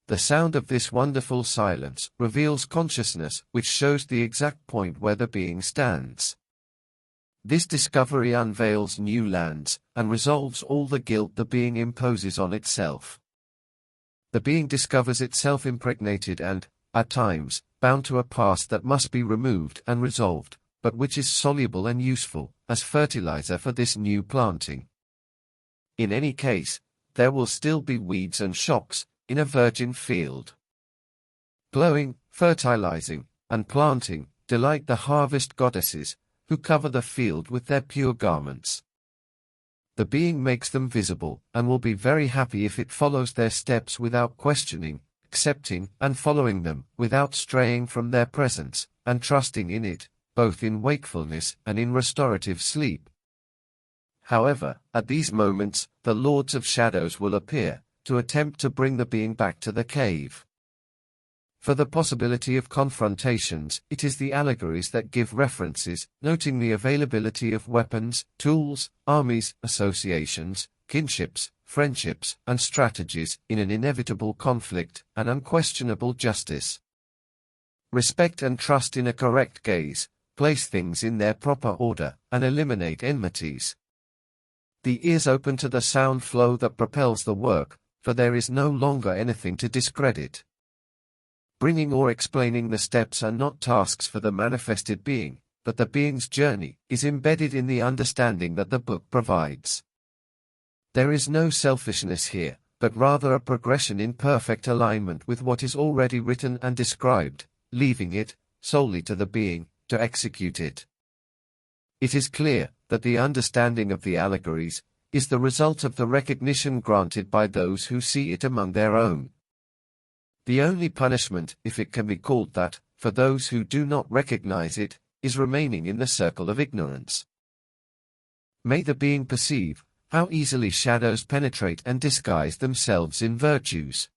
The sound of this wonderful silence reveals consciousness, which shows the exact point where the being stands. This discovery unveils new lands, and resolves all the guilt the being imposes on itself. The being discovers itself impregnated and, at times, bound to a past that must be removed and resolved, but which is soluble and useful, as fertilizer for this new planting. In any case, there will still be weeds and shocks, in a virgin field. Plowing, fertilizing, and planting, delight the harvest goddesses, who cover the field with their pure garments. The being makes them visible, and will be very happy if it follows their steps without questioning, accepting and following them, without straying from their presence, and trusting in it, both in wakefulness and in restorative sleep. However, at these moments, the lords of shadows will appear, to attempt to bring the being back to the cave. For the possibility of confrontations, it is the allegories that give references, noting the availability of weapons, tools, armies, associations, kinships, friendships, and strategies in an inevitable conflict and unquestionable justice. Respect and trust in a correct gaze, place things in their proper order, and eliminate enmities. The ears open to the sound flow that propels the work, for there is no longer anything to discredit. Bringing or explaining the steps are not tasks for the manifested being, but the being's journey is embedded in the understanding that the book provides. There is no selfishness here, but rather a progression in perfect alignment with what is already written and described, leaving it, solely to the being, to execute it. It is clear that the understanding of the allegories is the result of the recognition granted by those who see it among their own. The only punishment, if it can be called that, for those who do not recognize it, is remaining in the circle of ignorance. May the being perceive how easily shadows penetrate and disguise themselves in virtues.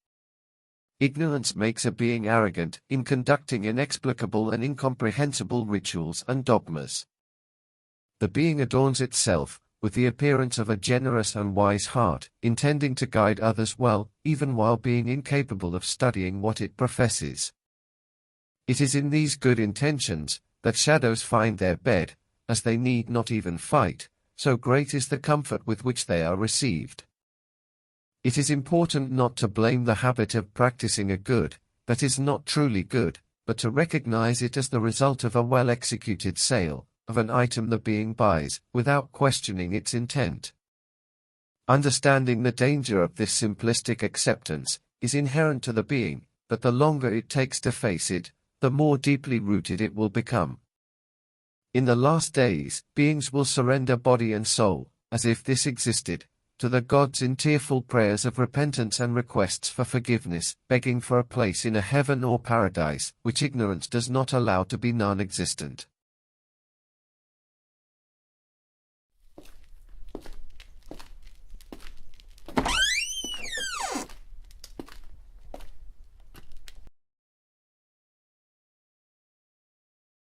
Ignorance makes a being arrogant in conducting inexplicable and incomprehensible rituals and dogmas. The being adorns itself with the appearance of a generous and wise heart, intending to guide others well, even while being incapable of studying what it professes. It is in these good intentions that shadows find their bed, as they need not even fight, so great is the comfort with which they are received. It is important not to blame the habit of practicing a good that is not truly good, but to recognize it as the result of a well-executed sale of an item the being buys, without questioning its intent. Understanding the danger of this simplistic acceptance is inherent to the being, but the longer it takes to face it, the more deeply rooted it will become. In the last days, beings will surrender body and soul, as if this existed, to the gods in tearful prayers of repentance and requests for forgiveness, begging for a place in a heaven or paradise, which ignorance does not allow to be non-existent.